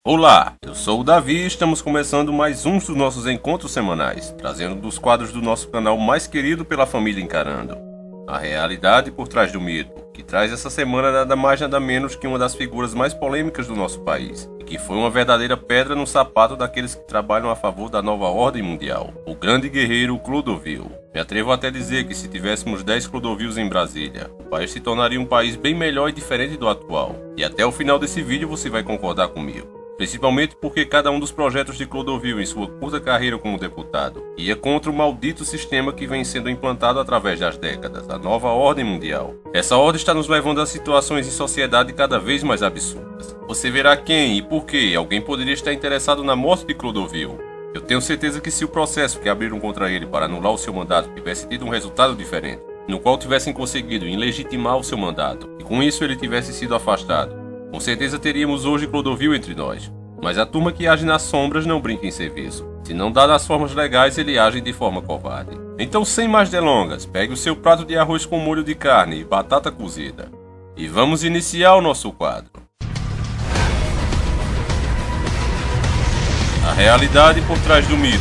Olá, eu sou o Davi e estamos começando mais um dos nossos encontros semanais, trazendo um dos quadros do nosso canal mais querido pela família Encarando, a realidade por trás do mito, que traz essa semana nada mais nada menos que uma das figuras mais polêmicas do nosso país, e que foi uma verdadeira pedra no sapato daqueles que trabalham a favor da nova ordem mundial, o grande guerreiro Clodovil. Me atrevo até dizer que se tivéssemos 10 Clodovils em Brasília, o país se tornaria um país bem melhor e diferente do atual, e até o final desse vídeo você vai concordar comigo. Principalmente porque cada um dos projetos de Clodovil em sua curta carreira como deputado ia contra o maldito sistema que vem sendo implantado através das décadas, a nova ordem mundial. Essa ordem está nos levando a situações em sociedade cada vez mais absurdas. Você verá quem e por que alguém poderia estar interessado na morte de Clodovil. Eu tenho certeza que se o processo que abriram contra ele para anular o seu mandato tivesse tido um resultado diferente, no qual tivessem conseguido ilegitimar o seu mandato, e com isso ele tivesse sido afastado, com certeza teríamos hoje Clodovil entre nós. Mas a turma que age nas sombras não brinca em serviço. Se não dá nas formas legais, ele age de forma covarde. Então, sem mais delongas, pegue o seu prato de arroz com molho de carne e batata cozida. E vamos iniciar o nosso quadro. A realidade por trás do mito.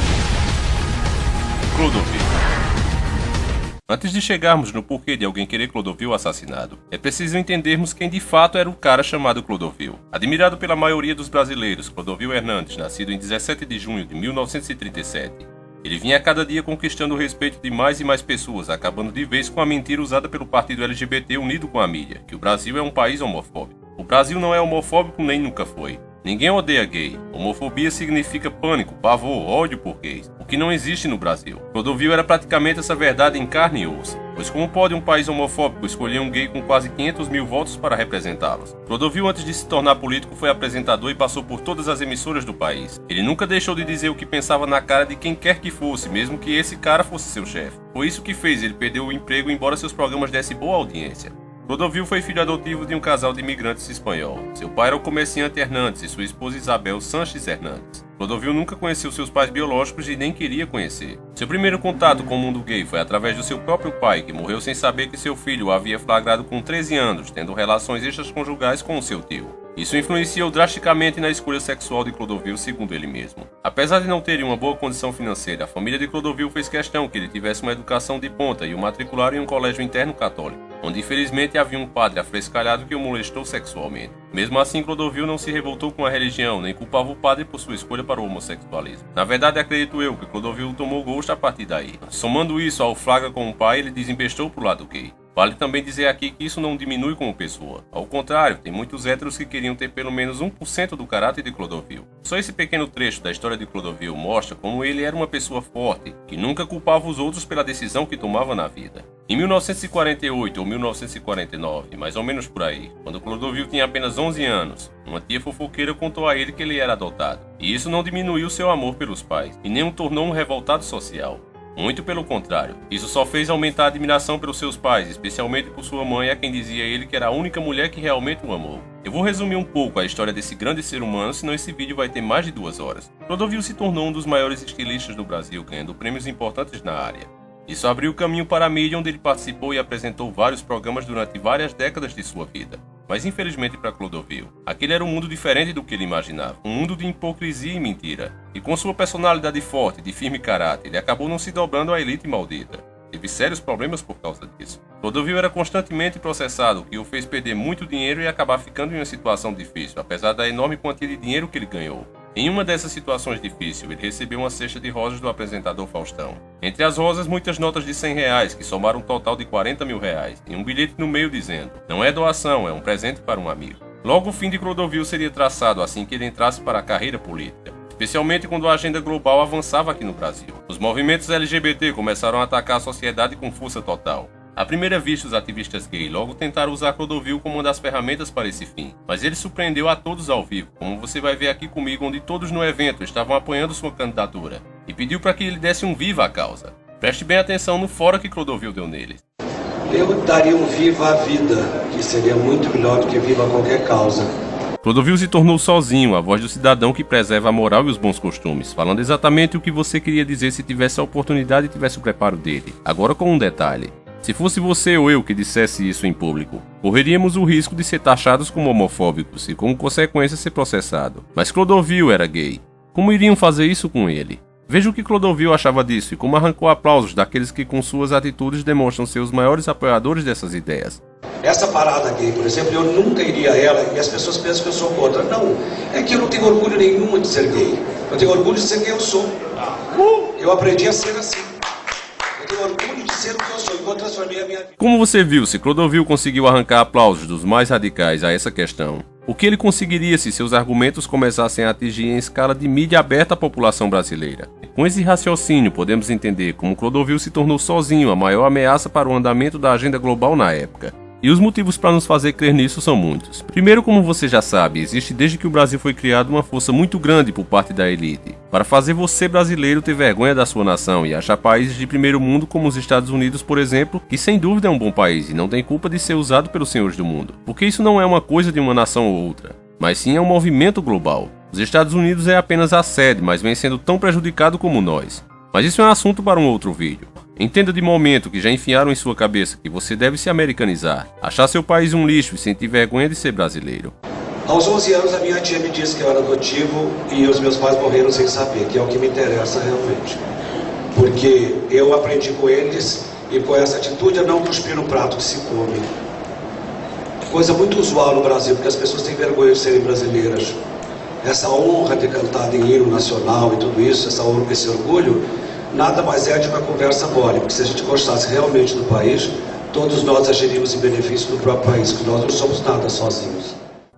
Clodovil. Antes de chegarmos no porquê de alguém querer Clodovil assassinado, é preciso entendermos quem de fato era o cara chamado Clodovil. Admirado pela maioria dos brasileiros, Clodovil Hernandes, nascido em 17 de junho de 1937, ele vinha a cada dia conquistando o respeito de mais e mais pessoas, acabando de vez com a mentira usada pelo partido LGBT unido com a mídia, que o Brasil é um país homofóbico. O Brasil não é homofóbico nem nunca foi. Ninguém odeia gay. Homofobia significa pânico, pavor, ódio por gays, o que não existe no Brasil. Clodovil era praticamente essa verdade em carne e osso. Pois como pode um país homofóbico escolher um gay com quase 500 mil votos para representá-los? Clodovil, antes de se tornar político, foi apresentador e passou por todas as emissoras do país. Ele nunca deixou de dizer o que pensava na cara de quem quer que fosse, mesmo que esse cara fosse seu chefe. Foi isso que fez ele perder o emprego, embora seus programas dessem boa audiência. Clodovil foi filho adotivo de um casal de imigrantes espanhol. Seu pai era o comerciante Hernandes e sua esposa Isabel Sanches Hernandes. Clodovil nunca conheceu seus pais biológicos e nem queria conhecer. Seu primeiro contato com o mundo gay foi através do seu próprio pai, que morreu sem saber que seu filho o havia flagrado com 13 anos, tendo relações extraconjugais com o seu tio. Isso influenciou drasticamente na escolha sexual de Clodovil, segundo ele mesmo. Apesar de não terem uma boa condição financeira, a família de Clodovil fez questão que ele tivesse uma educação de ponta e o matricularam em um colégio interno católico, onde infelizmente havia um padre afrescalhado que o molestou sexualmente. Mesmo assim, Clodovil não se revoltou com a religião, nem culpava o padre por sua escolha para o homossexualismo. Na verdade, acredito eu que Clodovil tomou gosto a partir daí. Somando isso ao flagra com o pai, ele desembestou pro lado gay. Vale também dizer aqui que isso não diminui como pessoa. Ao contrário, tem muitos héteros que queriam ter pelo menos 1% do caráter de Clodovil. Só esse pequeno trecho da história de Clodovil mostra como ele era uma pessoa forte, que nunca culpava os outros pela decisão que tomava na vida. Em 1948 ou 1949, mais ou menos por aí, quando Clodovil tinha apenas 11 anos, uma tia fofoqueira contou a ele que ele era adotado. E isso não diminuiu seu amor pelos pais, e nem o tornou um revoltado social. Muito pelo contrário, isso só fez aumentar a admiração pelos seus pais, especialmente por sua mãe, a quem dizia ele que era a única mulher que realmente o amou. Eu vou resumir um pouco a história desse grande ser humano, senão esse vídeo vai ter mais de 2 horas. Clodovil se tornou um dos maiores estilistas do Brasil, ganhando prêmios importantes na área. Isso abriu o caminho para a mídia, onde ele participou e apresentou vários programas durante várias décadas de sua vida. Mas infelizmente para Clodovil, aquele era um mundo diferente do que ele imaginava, um mundo de hipocrisia e mentira. E com sua personalidade forte, de firme caráter, ele acabou não se dobrando à elite maldita. Teve sérios problemas por causa disso. Clodovil era constantemente processado, o que o fez perder muito dinheiro e acabar ficando em uma situação difícil, apesar da enorme quantia de dinheiro que ele ganhou. Em uma dessas situações difíceis, ele recebeu uma cesta de rosas do apresentador Faustão. Entre as rosas, muitas notas de R$100, que somaram um total de R$40 mil, e um bilhete no meio dizendo: "Não é doação, é um presente para um amigo". Logo, o fim de Clodovil seria traçado assim que ele entrasse para a carreira política, especialmente quando a agenda global avançava aqui no Brasil. Os movimentos LGBT começaram a atacar a sociedade com força total. À primeira vista, os ativistas gay logo tentaram usar Clodovil como uma das ferramentas para esse fim, mas ele surpreendeu a todos ao vivo, como você vai ver aqui comigo, onde todos no evento estavam apoiando sua candidatura, e pediu para que ele desse um viva à causa. Preste bem atenção no fora que Clodovil deu neles. Eu daria um viva à vida, que seria muito melhor do que viva a qualquer causa. Clodovil se tornou sozinho, a voz do cidadão que preserva a moral e os bons costumes, falando exatamente o que você queria dizer se tivesse a oportunidade e tivesse o preparo dele. Agora com um detalhe. Se fosse você ou eu que dissesse isso em público, correríamos o risco de ser taxados como homofóbicos e, como consequência, ser processado. Mas Clodovil era gay. Como iriam fazer isso com ele? Veja o que Clodovil achava disso e como arrancou aplausos daqueles que com suas atitudes demonstram ser os maiores apoiadores dessas ideias. Essa parada gay, por exemplo, eu nunca iria a ela e as pessoas pensam que eu sou contra. Não, é que eu não tenho orgulho nenhum de ser gay. Eu tenho orgulho de ser quem eu sou. Eu aprendi a ser assim. Eu tenho orgulho de ser o que eu sou, enquanto transformei a minha vida. Como você viu, se Clodovil conseguiu arrancar aplausos dos mais radicais a essa questão, o que ele conseguiria se seus argumentos começassem a atingir em escala de mídia aberta a população brasileira? Com esse raciocínio, podemos entender como Clodovil se tornou sozinho a maior ameaça para o andamento da agenda global na época. E os motivos para nos fazer crer nisso são muitos. Primeiro, como você já sabe, existe desde que o Brasil foi criado uma força muito grande por parte da elite, para fazer você brasileiro ter vergonha da sua nação e achar países de primeiro mundo como os Estados Unidos, por exemplo, que sem dúvida é um bom país e não tem culpa de ser usado pelos senhores do mundo. Porque isso não é uma coisa de uma nação ou outra, mas sim é um movimento global. Os Estados Unidos é apenas a sede, mas vem sendo tão prejudicado como nós. Mas isso é um assunto para um outro vídeo. Entenda de momento que já enfiaram em sua cabeça que você deve se americanizar, achar seu país um lixo e sentir vergonha de ser brasileiro. Aos 11 anos a minha tia me disse que eu era adotivo e os meus pais morreram sem saber, que é o que me interessa realmente. Porque eu aprendi com eles e com essa atitude a não cuspir no prato que se come. Coisa muito usual no Brasil, porque as pessoas têm vergonha de serem brasileiras. Essa honra de cantar em hino nacional e tudo isso, esse orgulho, nada mais é de uma conversa mole, porque se a gente gostasse realmente do país, todos nós agiríamos em benefício do próprio país, porque nós não somos nada sozinhos.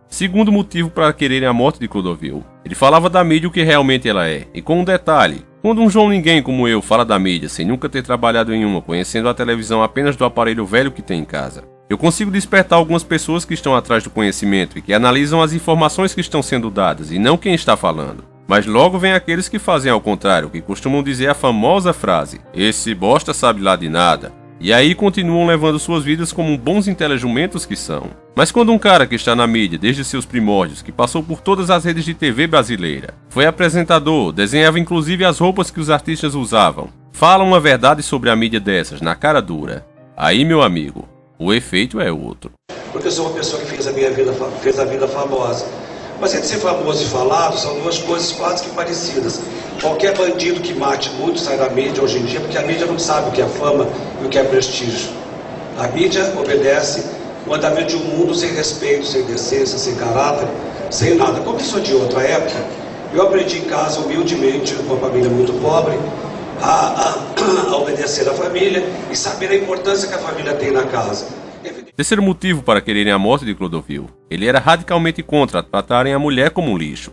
Segundo motivo para quererem a morte de Clodovil, ele falava da mídia o que realmente ela é, e com um detalhe: quando um João Ninguém como eu fala da mídia sem nunca ter trabalhado em uma, conhecendo a televisão apenas do aparelho velho que tem em casa, eu consigo despertar algumas pessoas que estão atrás do conhecimento e que analisam as informações que estão sendo dadas e não quem está falando. Mas logo vem aqueles que fazem ao contrário, que costumam dizer a famosa frase: esse bosta sabe lá de nada. E aí continuam levando suas vidas como bons intelejumentos que são. Mas quando um cara que está na mídia desde seus primórdios, que passou por todas as redes de TV brasileira, foi apresentador, desenhava inclusive as roupas que os artistas usavam, fala uma verdade sobre a mídia dessas, na cara dura, aí, meu amigo, o efeito é outro. Porque eu sou uma pessoa que fez a vida famosa. Mas entre ser famoso e falado são duas coisas quase que parecidas. Qualquer bandido que mate muito sai da mídia hoje em dia, porque a mídia não sabe o que é fama e o que é prestígio. A mídia obedece o andamento de um mundo sem respeito, sem decência, sem caráter, sem nada. Como eu sou de outra época, eu aprendi em casa, humildemente, com uma família muito pobre, a obedecer à família e saber a importância que a família tem na casa. Terceiro motivo para quererem a morte de Clodovil: ele era radicalmente contra tratarem a mulher como um lixo.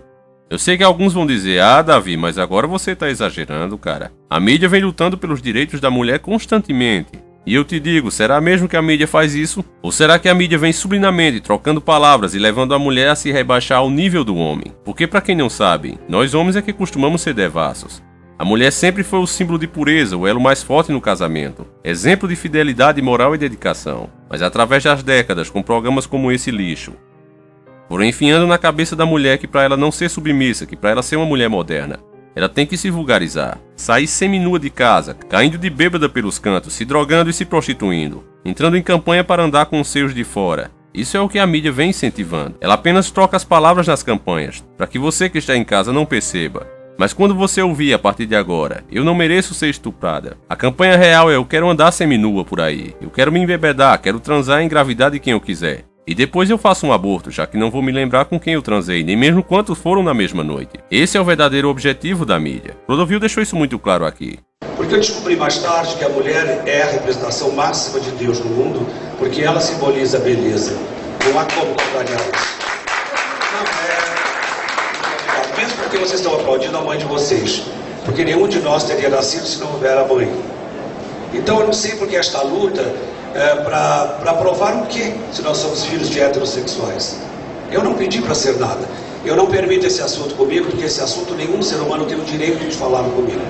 Eu sei que alguns vão dizer: ah, Davi, mas agora você está exagerando, cara. A mídia vem lutando pelos direitos da mulher constantemente. E eu te digo, será mesmo que a mídia faz isso? Ou será que a mídia vem sublinamente trocando palavras e levando a mulher a se rebaixar ao nível do homem? Porque, para quem não sabe, nós homens é que costumamos ser devassos. A mulher sempre foi o símbolo de pureza, o elo mais forte no casamento, exemplo de fidelidade moral e dedicação, mas através das décadas, com programas como esse lixo, foram enfiando na cabeça da mulher que para ela não ser submissa, que para ela ser uma mulher moderna, ela tem que se vulgarizar, sair seminua de casa, caindo de bêbada pelos cantos, se drogando e se prostituindo, entrando em campanha para andar com os seios de fora. Isso é o que a mídia vem incentivando. Ela apenas troca as palavras nas campanhas, para que você que está em casa não perceba. Mas quando você ouvir a partir de agora: eu não mereço ser estuprada, a campanha real é: eu quero andar seminua por aí, eu quero me embebedar, quero transar e engravidar de quem eu quiser. E depois eu faço um aborto, já que não vou me lembrar com quem eu transei, nem mesmo quantos foram na mesma noite. Esse é o verdadeiro objetivo da mídia. Clodovil deixou isso muito claro aqui. Porque eu descobri mais tarde que a mulher é a representação máxima de Deus no mundo, porque ela simboliza a beleza. Não há como contrariar isso. Mesmo porque vocês estão aplaudindo a mãe de vocês, porque nenhum de nós teria nascido se não houver a mãe. Então eu não sei porque esta luta para provar o quê, se nós somos filhos de heterossexuais. Eu não pedi para ser nada. Eu não permito esse assunto comigo, porque esse assunto nenhum ser humano tem o direito de falar comigo.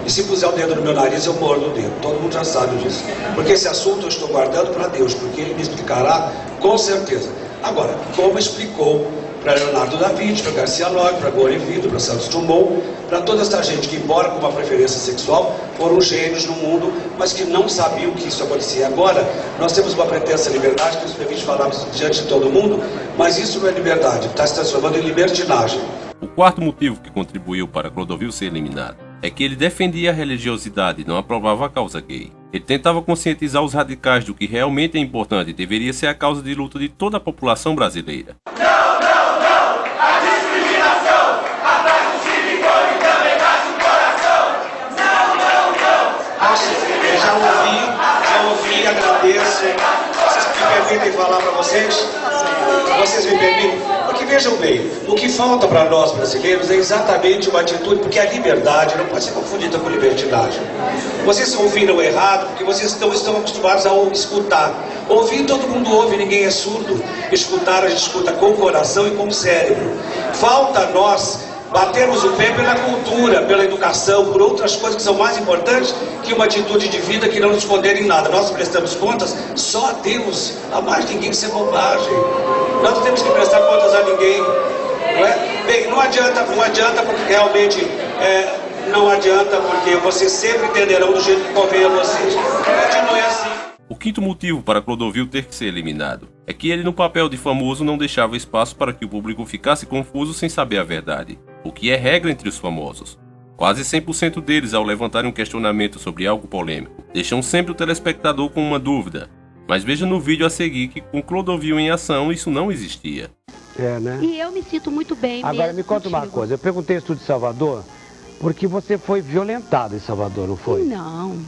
E se puser o dedo no meu nariz, eu mordo o dedo. Todo mundo já sabe disso. Porque esse assunto eu estou guardando para Deus, porque Ele me explicará com certeza. Agora, como explicou para Leonardo da Vinci, para Garcia Lorca, para Gorivido, para Santos Dumont, para toda essa gente que, embora com uma preferência sexual, foram gênios no mundo, mas que não sabiam que isso acontecia. Agora, nós temos uma pretensa liberdade que nos permite falar diante de todo mundo, mas isso não é liberdade, está se transformando em libertinagem. O quarto motivo que contribuiu para Clodovil ser eliminado é que ele defendia a religiosidade e não aprovava a causa gay. Ele tentava conscientizar os radicais do que realmente é importante e deveria ser a causa de luta de toda a população brasileira. Não, a discriminação, atrás do silicone também nasce o coração. Não. Já ouvi, agradeço. Vocês me permitem falar para vocês? Vocês me permitem? Porque vejam bem, o que falta para nós brasileiros é exatamente uma atitude, porque a liberdade não pode ser confundida com libertinagem. Vocês ouviram errado porque vocês não estão acostumados a escutar. Ouvir, todo mundo ouve, ninguém é surdo. Escutar, a gente escuta com o coração e com o cérebro. Falta a nós batermos o pé pela cultura, pela educação, por outras coisas que são mais importantes que uma atitude de vida que não nos condena em nada. Nós prestamos contas só a Deus, a mais ninguém, isso é bobagem. Nós não temos que prestar contas a ninguém, não é? Bem, não adianta porque realmente não adianta, porque vocês sempre entenderão do jeito que convém a vocês. Continue assim. O quinto motivo para Clodovil ter que ser eliminado é que ele, no papel de famoso, não deixava espaço para que o público ficasse confuso sem saber a verdade, o que é regra entre os famosos. Quase 100% deles, ao levantarem um questionamento sobre algo polêmico, deixam sempre o telespectador com uma dúvida. Mas veja no vídeo a seguir que com Clodovil em ação isso não existia. Né? E eu me sinto muito bem. Agora me conta uma coisa, eu perguntei isso tudo em Salvador, porque você foi violentado em Salvador, não foi? Não,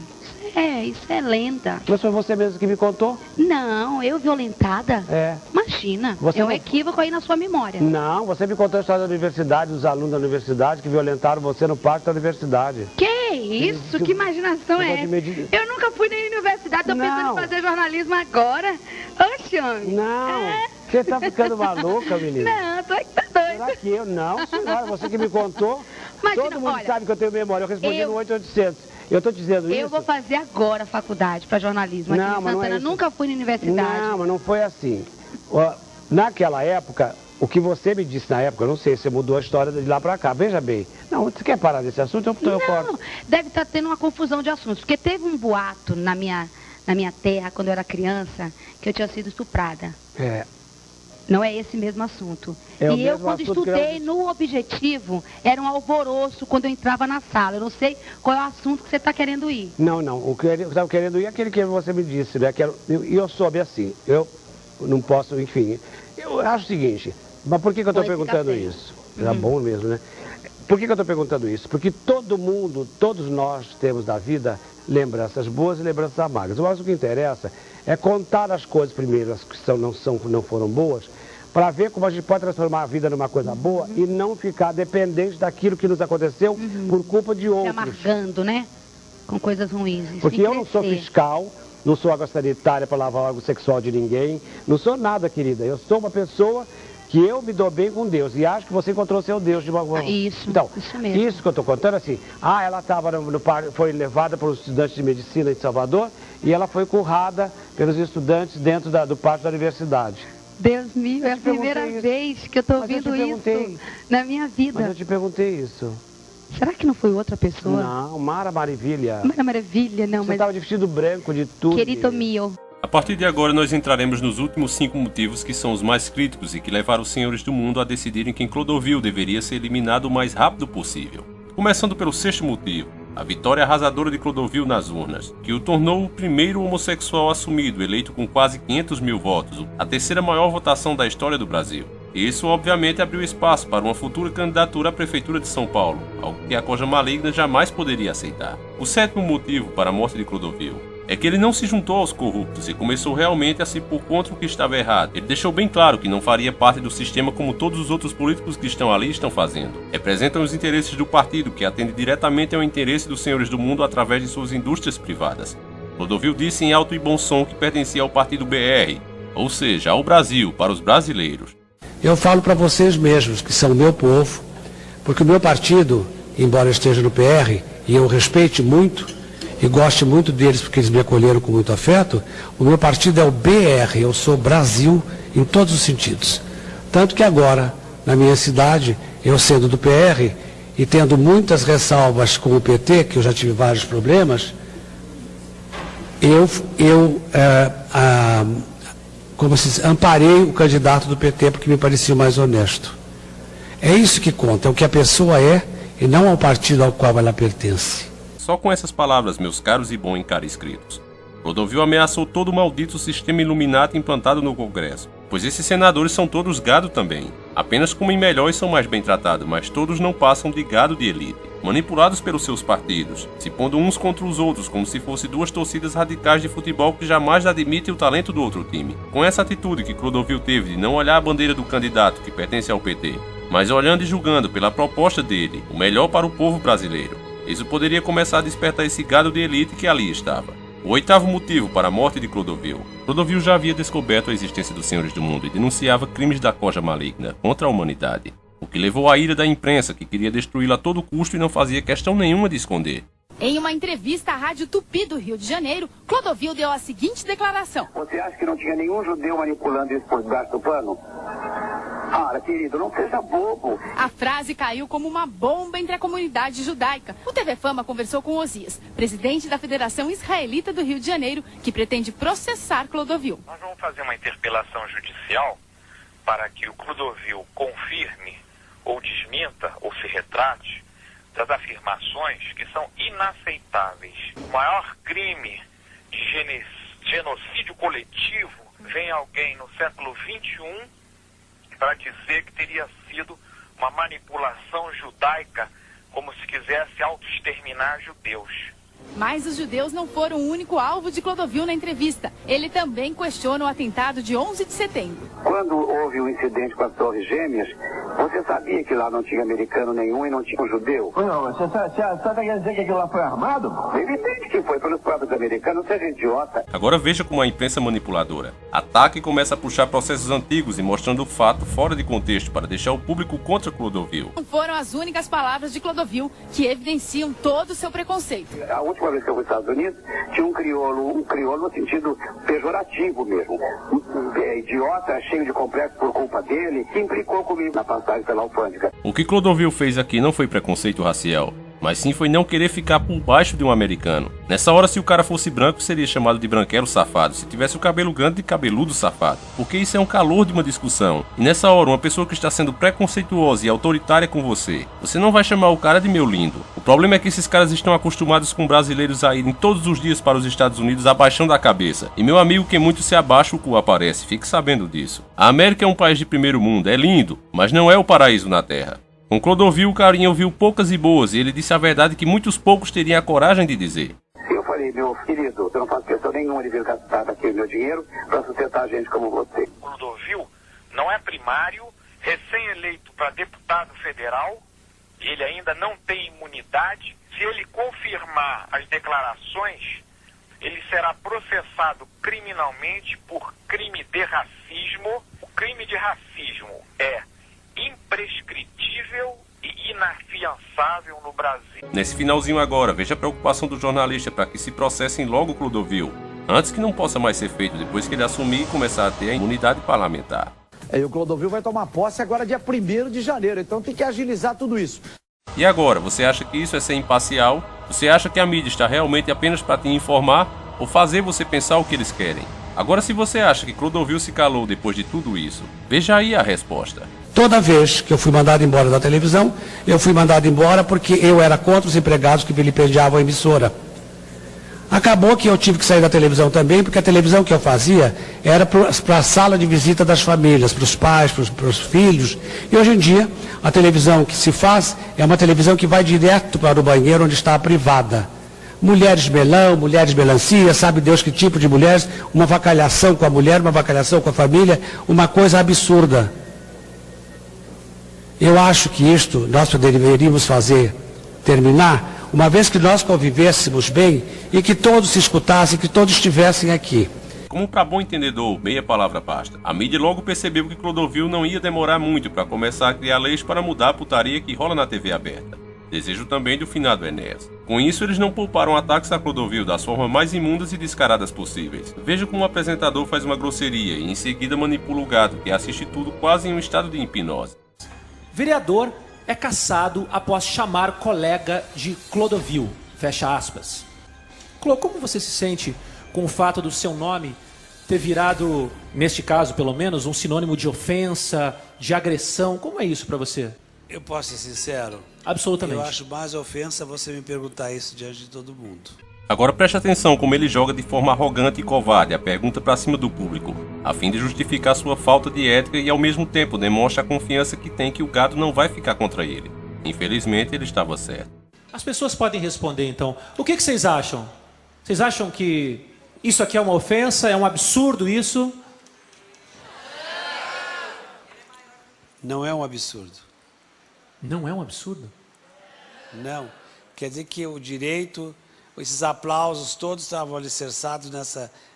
isso é lenda. Mas foi você mesmo que me contou? Não, eu violentada? É. Imagina, Você é um não... equívoco aí na sua memória. Não, você me contou a história da universidade, dos alunos da universidade que violentaram você no pátio da universidade. Que isso? Que imaginação é essa? Eu nunca fui nem na universidade, tô pensando em fazer jornalismo agora. Oxe, homem. Não, você tá ficando maluca, menina. Não, tô aqui, tá doido. Será que eu? Não, senhora, você que me contou. Imagina, todo mundo olha, sabe que eu tenho memória, eu respondi no 8800. Eu tô dizendo isso. Eu vou fazer agora a faculdade para jornalismo aqui não, em Santana. não é Nunca fui na universidade. Não, mas não foi assim. Naquela época, o que você me disse na época, eu não sei, você mudou a história de lá pra cá. Veja bem. Não, você quer parar desse assunto? Eu corto. Não, deve estar tendo uma confusão de assuntos. Porque teve um boato na minha terra, quando eu era criança, que eu tinha sido estuprada. Não é esse mesmo assunto. E eu, quando estudei no Objetivo, era um alvoroço quando eu entrava na sala. Eu não sei qual é o assunto que você está querendo ir. Não. O que eu estava querendo ir é aquele que você me disse, né? E eu soube assim. Eu não posso, enfim. Eu acho o seguinte, mas por que eu estou perguntando isso? Tá bom mesmo, né? Por que eu estou perguntando isso? Porque todo mundo, todos nós temos da vida lembranças boas e lembranças amargas. Mas o que interessa é contar as coisas primeiro, as que não foram boas, para ver como a gente pode transformar a vida numa coisa boa e não ficar dependente daquilo que nos aconteceu por culpa de outros. Se amargando, né? Com coisas ruins. Porque eu não sou fiscal, não sou água sanitária para lavar o órgão sexual de ninguém, não ssou nada, querida. Eu sou uma pessoa que eu me dou bem com Deus e acho que você encontrou seu Deus de uma forma. Isso, então, isso mesmo. Isso que eu estou contando assim, ela estava foi levada por estudantes de medicina em Salvador e ela foi currada pelos estudantes dentro do pátio da universidade. Deus me, é a primeira vez que eu estou ouvindo isso na minha vida. Mas eu te perguntei isso. Será que não foi outra pessoa? Não, Mara Maravilha. Mara Maravilha, não, Você estava de vestido branco, de tudo. Querido meu. A partir de agora nós entraremos nos últimos 5 motivos que são os mais críticos e que levaram os senhores do mundo a decidirem que Clodovil deveria ser eliminado o mais rápido possível. Começando pelo sexto motivo, a vitória arrasadora de Clodovil nas urnas, que o tornou o primeiro homossexual assumido, eleito com quase 500 mil votos, a terceira maior votação da história do Brasil. Isso obviamente abriu espaço para uma futura candidatura à Prefeitura de São Paulo, algo que a Coja Maligna jamais poderia aceitar. O sétimo motivo para a morte de Clodovil é que ele não se juntou aos corruptos e começou realmente a se pôr contra o que estava errado. Ele deixou bem claro que não faria parte do sistema como todos os outros políticos que estão ali estão fazendo. Representam os interesses do partido, que atende diretamente ao interesse dos senhores do mundo através de suas indústrias privadas. Clodovil disse em alto e bom som que pertencia ao partido BR, ou seja, ao Brasil, para os brasileiros. Eu falo para vocês mesmos, que são o meu povo, porque o meu partido, embora esteja no PR, e eu respeite muito, e goste muito deles porque eles me acolheram com muito afeto, o meu partido é o BR, eu sou Brasil em todos os sentidos. Tanto que agora, na minha cidade, eu sendo do PR e tendo muitas ressalvas com o PT, que eu já tive vários problemas, como se diz, amparei o candidato do PT porque me parecia mais honesto. É isso que conta, é o que a pessoa é e não ao partido ao qual ela pertence. Só com essas palavras, meus caros e bons inscritos, Clodovil ameaçou todo o maldito sistema Illuminati implantado no Congresso, pois esses senadores são todos gado também. Apenas comem melhor e são mais bem tratados, mas todos não passam de gado de elite, manipulados pelos seus partidos, se pondo uns contra os outros como se fossem duas torcidas radicais de futebol que jamais admitem o talento do outro time. Com essa atitude que Clodovil teve de não olhar a bandeira do candidato que pertence ao PT, mas olhando e julgando pela proposta dele, o melhor para o povo brasileiro, isso poderia começar a despertar esse gado de elite que ali estava. O oitavo motivo para a morte de Clodovil. Clodovil já havia descoberto a existência dos senhores do mundo e denunciava crimes da coja maligna contra a humanidade, o que levou à ira da imprensa, que queria destruí-la a todo custo e não fazia questão nenhuma de esconder. Em uma entrevista à Rádio Tupi do Rio de Janeiro, Clodovil deu a seguinte declaração. Você acha que não tinha nenhum judeu manipulando isso por debaixo do pano? Cara, querido, não seja bobo. A frase caiu como uma bomba entre a comunidade judaica. O TV Fama conversou com Osias, presidente da Federação Israelita do Rio de Janeiro, que pretende processar Clodovil. Nós vamos fazer uma interpelação judicial para que o Clodovil confirme ou desminta ou se retrate das afirmações que são inaceitáveis. O maior crime de genocídio coletivo vem alguém no século XXI para dizer que teria sido uma manipulação judaica, como se quisesse auto-exterminar judeus. Mas os judeus não foram o único alvo de Clodovil na entrevista. Ele também questiona o atentado de 11 de setembro. Quando houve um incidente com as Torres Gêmeas, você sabia que lá não tinha americano nenhum e não tinha um judeu? Não, você está querendo dizer que aquilo lá foi armado? Evidente que foi pelos próprios americanos, seja idiota. Agora veja como a imprensa manipuladora ataca e começa a puxar processos antigos e mostrando o fato fora de contexto para deixar o público contra Clodovil. Não foram as únicas palavras de Clodovil que evidenciam todo o seu preconceito. A última vez que eu fui aos Estados Unidos, tinha um crioulo no sentido pejorativo mesmo. Idiota, cheio de complexo por culpa dele, que implicou comigo na passagem pela alfândega. O que Clodovil fez aqui não foi preconceito racial, mas sim foi não querer ficar por baixo de um americano. Nessa hora, se o cara fosse branco, seria chamado de branquelo safado, se tivesse o cabelo grande, de cabeludo safado, porque isso é um calor de uma discussão. E nessa hora, uma pessoa que está sendo preconceituosa e autoritária com você não vai chamar o cara de meu lindo. O problema é que esses caras estão acostumados com brasileiros a irem todos os dias para os Estados Unidos abaixando a cabeça. E meu amigo, que muito se abaixa, o cu aparece, fique sabendo disso. A América é um país de primeiro mundo, é lindo, mas não é o paraíso na Terra. Com Clodovil, o carinha ouviu poucas e boas, e ele disse a verdade que muitos poucos teriam a coragem de dizer. Eu falei, meu querido, eu não faço questão nenhuma de vir gastar aqui o meu dinheiro para sustentar gente como você. Clodovil não é primário, recém-eleito para deputado federal, ele ainda não tem imunidade. Se ele confirmar as declarações, ele será processado criminalmente por crime de racismo. O crime de racismo é imprescritível e inafiançável no Brasil. Nesse finalzinho agora, veja a preocupação do jornalista para que se processem logo Clodovil, antes que não possa mais ser feito depois que ele assumir e começar a ter a imunidade parlamentar. E o Clodovil vai tomar posse agora dia 1º de janeiro, então tem que agilizar tudo isso. E agora, você acha que isso é ser imparcial? Você acha que a mídia está realmente apenas para te informar ou fazer você pensar o que eles querem? Agora, se você acha que Clodovil se calou depois de tudo isso, veja aí a resposta. Toda vez que eu fui mandado embora da televisão, eu fui mandado embora porque eu era contra os empregados que vilipendiavam a emissora. Acabou que eu tive que sair da televisão também, porque a televisão que eu fazia era para a sala de visita das famílias, para os pais, para os filhos. E hoje em dia, a televisão que se faz é uma televisão que vai direto para o banheiro onde está a privada. Mulheres melão, mulheres melancia, sabe Deus que tipo de mulheres, uma avacalhação com a mulher, uma avacalhação com a família, uma coisa absurda. Eu acho que isto nós deveríamos terminar, uma vez que nós convivêssemos bem e que todos se escutassem, que todos estivessem aqui. Como para bom entendedor, meia palavra basta. A mídia logo percebeu que Clodovil não ia demorar muito para começar a criar leis para mudar a putaria que rola na TV aberta. Desejo também do finado Enéas. Com isso, eles não pouparam ataques a Clodovil das formas mais imundas e descaradas possíveis. Veja como o apresentador faz uma grosseria e em seguida manipula o gado, que assiste tudo quase em um estado de hipnose. Vereador é cassado após chamar colega de Clodovil. Fecha aspas. Clô, como você se sente com o fato do seu nome ter virado, neste caso pelo menos, um sinônimo de ofensa, de agressão? Como é isso para você? Eu posso ser sincero? Absolutamente. Eu acho mais ofensa você me perguntar isso diante de todo mundo. Agora preste atenção como ele joga de forma arrogante e covarde a pergunta para cima do público, a fim de justificar sua falta de ética e ao mesmo tempo demonstra a confiança que tem que o gado não vai ficar contra ele. Infelizmente ele estava certo. As pessoas podem responder então. O que vocês acham? Vocês acham que isso aqui é uma ofensa? É um absurdo isso? Não é um absurdo. Não é um absurdo? Não. Quer dizer que o direito, esses aplausos todos estavam alicerçados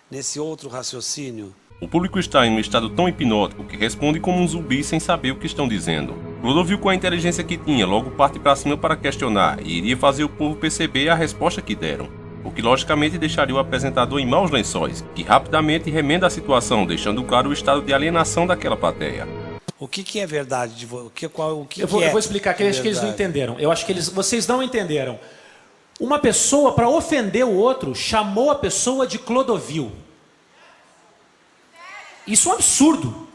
nesse outro raciocínio. O público está em um estado tão hipnótico que responde como um zumbi sem saber o que estão dizendo. Clodovil, com a inteligência que tinha, logo parte para cima para questionar e iria fazer o povo perceber a resposta que deram. O que logicamente deixaria o apresentador em maus lençóis, que rapidamente remenda a situação, deixando claro o estado de alienação daquela plateia. O que é verdade? Eu vou explicar, que acho que eles não entenderam. Eu acho que vocês não entenderam. Uma pessoa, para ofender o outro, chamou a pessoa de Clodovil. Isso é um absurdo,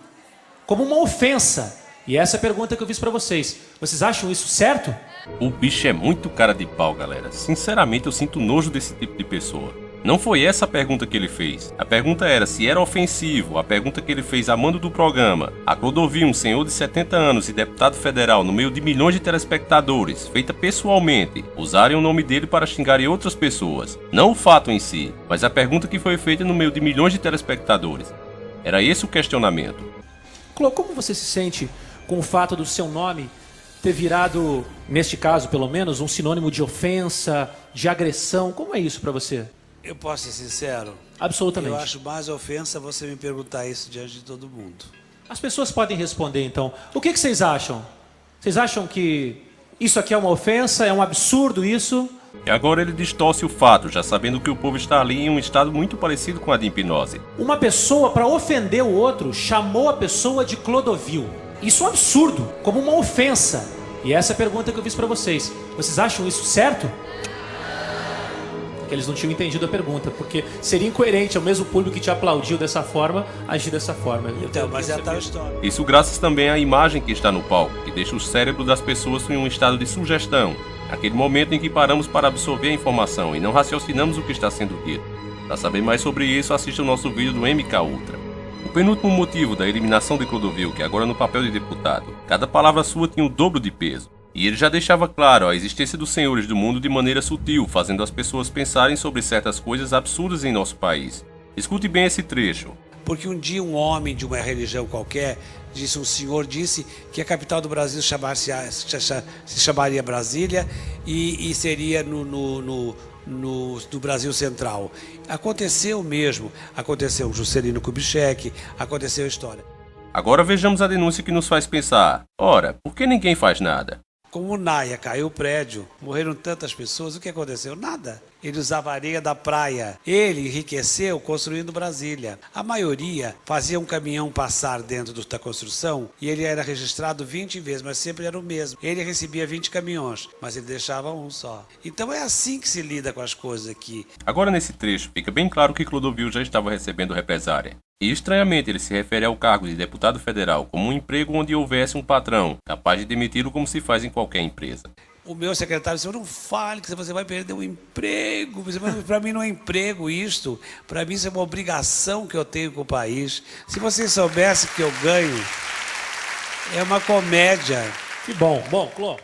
como uma ofensa. E essa é a pergunta que eu fiz para vocês. Vocês acham isso certo? O bicho é muito cara de pau, galera. Sinceramente, eu sinto nojo desse tipo de pessoa. Não foi essa a pergunta que ele fez. A pergunta era se era ofensivo. A pergunta que ele fez a mando do programa. A Clodovil, um senhor de 70 anos e deputado federal no meio de milhões de telespectadores, feita pessoalmente, usarem o nome dele para xingarem outras pessoas. Não o fato em si, mas a pergunta que foi feita no meio de milhões de telespectadores. Era esse o questionamento. Clô, como você se sente com o fato do seu nome ter virado, neste caso pelo menos, um sinônimo de ofensa, de agressão? Como é isso para você? Eu posso ser sincero? Absolutamente. Eu acho mais ofensa você me perguntar isso diante de todo mundo. As pessoas podem responder então. O que vocês acham? Vocês acham que isso aqui é uma ofensa? É um absurdo isso? E agora ele distorce o fato, já sabendo que o povo está ali em um estado muito parecido com a de hipnose. Uma pessoa, para ofender o outro, chamou a pessoa de Clodovil. Isso é um absurdo, como uma ofensa. E essa é a pergunta que eu fiz para vocês. Vocês acham isso certo? Que eles não tinham entendido a pergunta, porque seria incoerente ao mesmo público que te aplaudiu dessa forma, agir dessa forma. Então, mas é a tal história. Isso graças também à imagem que está no palco, que deixa o cérebro das pessoas em um estado de sugestão. Aquele momento em que paramos para absorver a informação e não raciocinamos o que está sendo dito. Para saber mais sobre isso, assista o nosso vídeo do MK Ultra. O penúltimo motivo da eliminação de Clodovil, que agora no papel de deputado, cada palavra sua tinha o dobro de peso. E ele já deixava claro a existência dos senhores do mundo de maneira sutil, fazendo as pessoas pensarem sobre certas coisas absurdas em nosso país. Escute bem esse trecho. Porque um dia um homem de uma religião qualquer, um senhor disse que a capital do Brasil se chamaria Brasília e seria no Brasil Central. Aconteceu mesmo, aconteceu Juscelino Kubitschek, aconteceu a história. Agora vejamos a denúncia que nos faz pensar. Ora, por que ninguém faz nada? Como o Naia caiu o prédio, morreram tantas pessoas, o que aconteceu? Nada. Ele usava areia da praia. Ele enriqueceu construindo Brasília. A maioria fazia um caminhão passar dentro da construção e ele era registrado 20 vezes, mas sempre era o mesmo. Ele recebia 20 caminhões, mas ele deixava um só. Então é assim que se lida com as coisas aqui. Agora nesse trecho fica bem claro que Clodovil já estava recebendo represária. E estranhamente ele se refere ao cargo de deputado federal como um emprego onde houvesse um patrão, capaz de demiti-lo como se faz em qualquer empresa. O meu secretário disse, não fale que você vai perder um emprego. Para mim não é emprego isto. Para mim isso é uma obrigação que eu tenho com o país. Se vocês soubessem que eu ganho, é uma comédia. Que bom. Bom, Clô.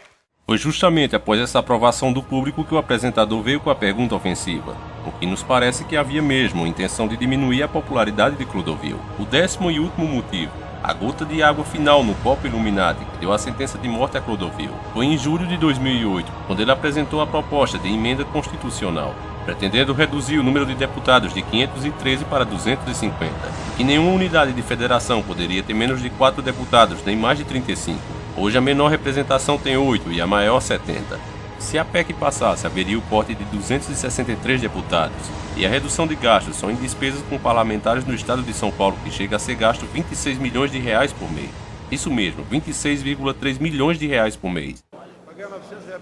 Foi justamente após essa aprovação do público que o apresentador veio com a pergunta ofensiva, o que nos parece que havia mesmo a intenção de diminuir a popularidade de Clodovil. O 10º e último motivo, a gota de água final no copo Illuminati que deu a sentença de morte a Clodovil, foi em julho de 2008, quando ele apresentou a proposta de emenda constitucional, pretendendo reduzir o número de deputados de 513 para 250, e que nenhuma unidade de federação poderia ter menos de 4 deputados, nem mais de 35. Hoje a menor representação tem 8 e a maior 70. Se a PEC passasse, haveria o corte de 263 deputados e a redução de gastos só em despesas com parlamentares no estado de São Paulo, que chega a ser gasto 26 milhões de reais por mês. Isso mesmo, 26,3 milhões de reais por mês.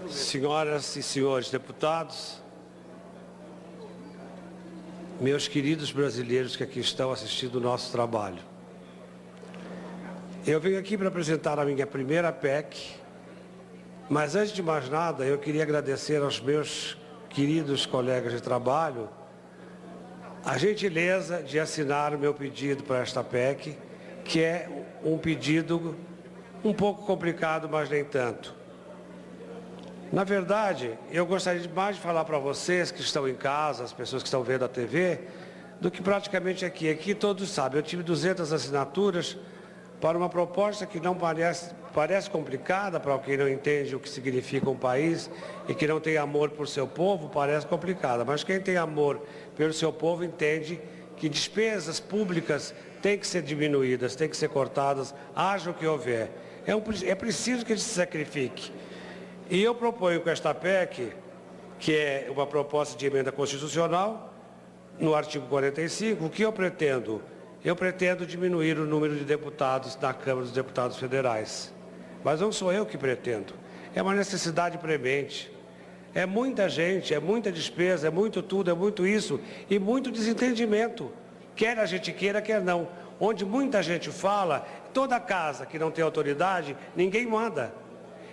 Senhoras e senhores deputados, meus queridos brasileiros que aqui estão assistindo o nosso trabalho. Eu venho aqui para apresentar a minha primeira PEC, mas antes de mais nada, eu queria agradecer aos meus queridos colegas de trabalho a gentileza de assinar o meu pedido para esta PEC, que é um pedido um pouco complicado, mas nem tanto. Na verdade, eu gostaria mais de falar para vocês que estão em casa, as pessoas que estão vendo a TV, do que praticamente aqui. Aqui todos sabem, eu tive 200 assinaturas para uma proposta que não parece complicada para quem não entende o que significa um país e que não tem amor por seu povo, parece complicada. Mas quem tem amor pelo seu povo entende que despesas públicas têm que ser diminuídas, têm que ser cortadas, haja o que houver. É preciso que ele se sacrifique. E eu proponho com esta PEC, que é uma proposta de emenda constitucional, no artigo 45, o que eu pretendo? Eu pretendo diminuir o número de deputados na Câmara dos Deputados Federais. Mas não sou eu que pretendo. É uma necessidade premente. É muita gente, é muita despesa, é muito tudo, é muito isso e muito desentendimento. Quer a gente queira, quer não. Onde muita gente fala, toda casa que não tem autoridade, ninguém manda.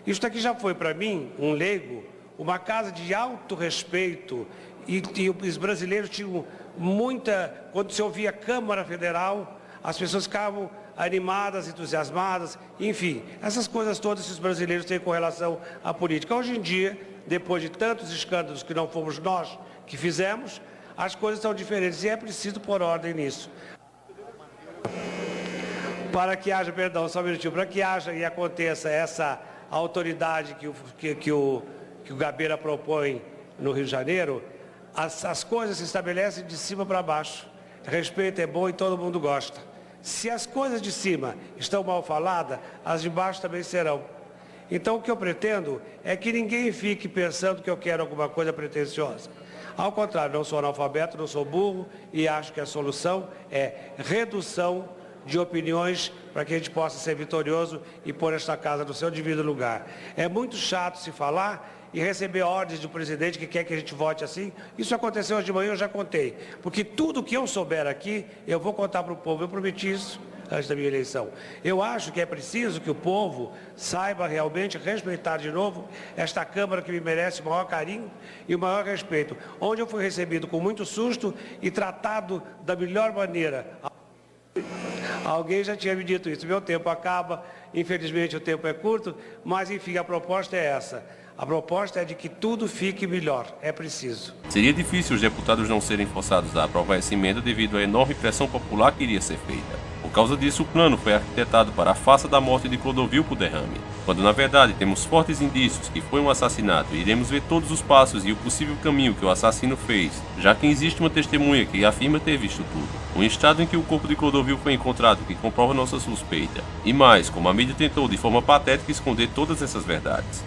Isso aqui já foi para mim, um leigo, uma casa de alto respeito e os brasileiros tinham quando se ouvia Câmara Federal, as pessoas ficavam animadas, entusiasmadas, enfim, essas coisas todas que os brasileiros têm com relação à política. Hoje em dia, depois de tantos escândalos que não fomos nós que fizemos, as coisas são diferentes e é preciso pôr ordem nisso. Para que haja, perdão, só um minutinho, para que haja e aconteça essa autoridade que o Gabeira propõe no Rio de Janeiro, as coisas se estabelecem de cima para baixo. Respeito é bom e todo mundo gosta. Se as coisas de cima estão mal faladas, as de baixo também serão. Então o que eu pretendo é que ninguém fique pensando que eu quero alguma coisa pretensiosa. Ao contrário, não sou analfabeto, não sou burro e acho que a solução é redução de opiniões para que a gente possa ser vitorioso e pôr esta casa no seu devido lugar. É muito chato se falar e receber ordens do presidente que quer que a gente vote assim. Isso aconteceu hoje de manhã, eu já contei. Porque tudo que eu souber aqui, eu vou contar para o povo. Eu prometi isso antes da minha eleição. Eu acho que é preciso que o povo saiba realmente respeitar de novo esta Câmara que me merece o maior carinho e o maior respeito. Onde eu fui recebido com muito susto e tratado da melhor maneira. Alguém já tinha me dito isso. Meu tempo acaba, infelizmente o tempo é curto, mas enfim, a proposta é essa. A proposta é de que tudo fique melhor, é preciso. Seria difícil os deputados não serem forçados a aprovar essa emenda devido à enorme pressão popular que iria ser feita. Por causa disso, o plano foi arquitetado para a farsa da morte de Clodovil por derrame, quando na verdade temos fortes indícios que foi um assassinato e iremos ver todos os passos e o possível caminho que o assassino fez, já que existe uma testemunha que afirma ter visto tudo. Um estado em que o corpo de Clodovil foi encontrado que comprova nossa suspeita, e mais, como a mídia tentou de forma patética esconder todas essas verdades.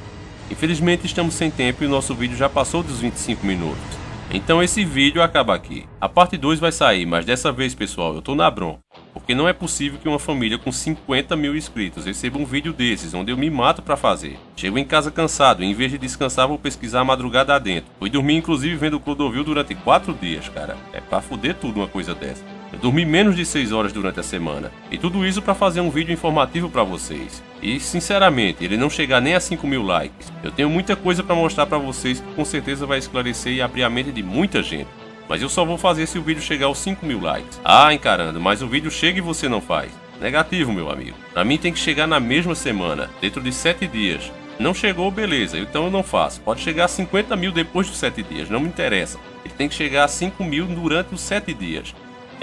Infelizmente estamos sem tempo e o nosso vídeo já passou dos 25 minutos. Então esse vídeo acaba aqui. A parte 2 vai sair, mas dessa vez, pessoal, eu tô na bronca. Porque não é possível que uma família com 50 mil inscritos receba um vídeo desses, onde eu me mato pra fazer. Chego em casa cansado e em vez de descansar vou pesquisar a madrugada adentro. Fui dormir inclusive vendo o Clodovil durante 4 dias, cara. É pra fuder tudo uma coisa dessa. Eu dormi menos de 6 horas durante a semana. E tudo isso pra fazer um vídeo informativo pra vocês. E, sinceramente, ele não chegar nem a 5 mil likes. Eu tenho muita coisa pra mostrar pra vocês que com certeza vai esclarecer e abrir a mente de muita gente. Mas eu só vou fazer se o vídeo chegar aos 5 mil likes. Ah, encarando, mas o vídeo chega e você não faz. Negativo, meu amigo. Pra mim tem que chegar na mesma semana, dentro de 7 dias. Não chegou, beleza, então eu não faço. Pode chegar a 50 mil depois dos 7 dias, não me interessa. Ele tem que chegar a 5 mil durante os 7 dias.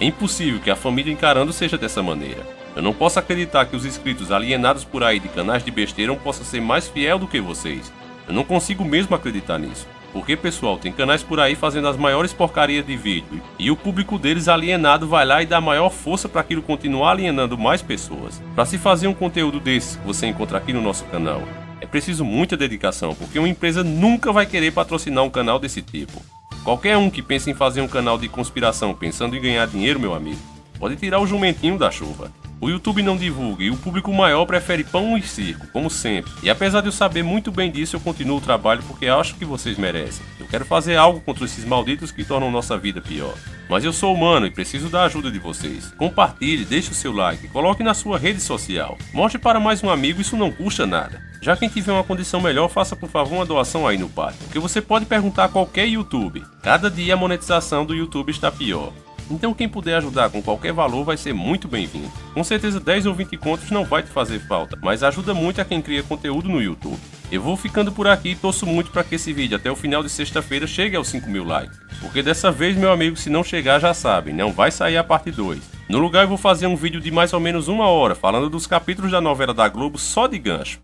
É impossível que a família encarando seja dessa maneira. Eu não posso acreditar que os inscritos alienados por aí de canais de besteira possam ser mais fiel do que vocês. Eu não consigo mesmo acreditar nisso. Porque, pessoal, tem canais por aí fazendo as maiores porcarias de vídeo e o público deles alienado vai lá e dá maior força para aquilo continuar alienando mais pessoas. Para se fazer um conteúdo desses que você encontra aqui no nosso canal, é preciso muita dedicação, porque uma empresa nunca vai querer patrocinar um canal desse tipo. Qualquer um que pense em fazer um canal de conspiração pensando em ganhar dinheiro, meu amigo, pode tirar o jumentinho da chuva. O YouTube não divulga e o público maior prefere pão e circo, como sempre. E apesar de eu saber muito bem disso, eu continuo o trabalho porque acho que vocês merecem. Eu quero fazer algo contra esses malditos que tornam nossa vida pior. Mas eu sou humano e preciso da ajuda de vocês. Compartilhe, deixe o seu like, coloque na sua rede social. Mostre para mais um amigo, isso não custa nada. Já quem tiver uma condição melhor, faça por favor uma doação aí no Pátreon. Porque você pode perguntar a qualquer YouTube. Cada dia a monetização do YouTube está pior. Então quem puder ajudar com qualquer valor vai ser muito bem-vindo. Com certeza 10 ou 20 contos não vai te fazer falta, mas ajuda muito a quem cria conteúdo no YouTube. Eu vou ficando por aqui e torço muito para que esse vídeo até o final de sexta-feira chegue aos 5.000 likes. Porque dessa vez, meu amigo, se não chegar já sabem, não vai sair a parte 2. No lugar eu vou fazer um vídeo de mais ou menos 1 hora, falando dos capítulos da novela da Globo só de gancho.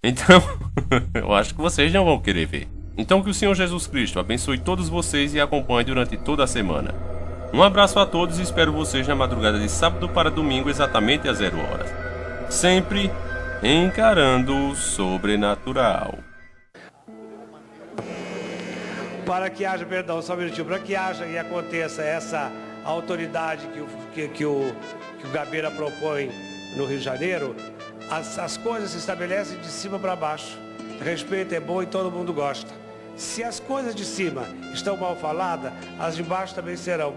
Então, eu acho que vocês não vão querer ver. Então que o Senhor Jesus Cristo abençoe todos vocês e acompanhe durante toda a semana. Um abraço a todos e espero vocês na madrugada de sábado para domingo exatamente às 0 horas. Sempre encarando o sobrenatural. Para que haja, perdão, só um minutinho, para que haja e aconteça essa autoridade que o Gabeira propõe no Rio de Janeiro, as coisas se estabelecem de cima para baixo. Respeito é bom e todo mundo gosta. Se as coisas de cima estão mal faladas, as de baixo também serão.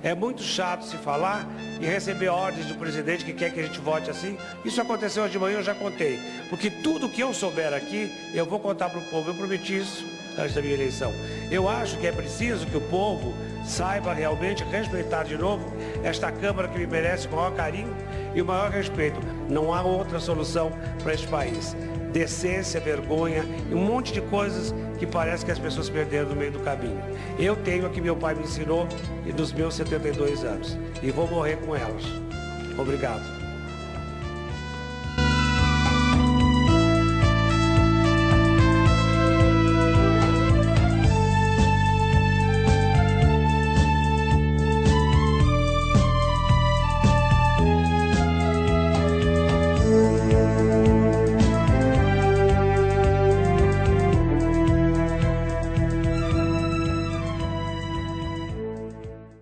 É muito chato se falar e receber ordens do presidente que quer que a gente vote assim. Isso aconteceu hoje de manhã, eu já contei. Porque tudo que eu souber aqui, eu vou contar para o povo. Eu prometi isso antes da minha eleição. Eu acho que é preciso que o povo saiba realmente respeitar de novo esta Câmara que me merece o maior carinho e o maior respeito. Não há outra solução para este país. Decência, vergonha e um monte de coisas que parece que as pessoas perderam no meio do caminho. Eu tenho a que meu pai me ensinou dos meus 72 anos e vou morrer com elas. Obrigado.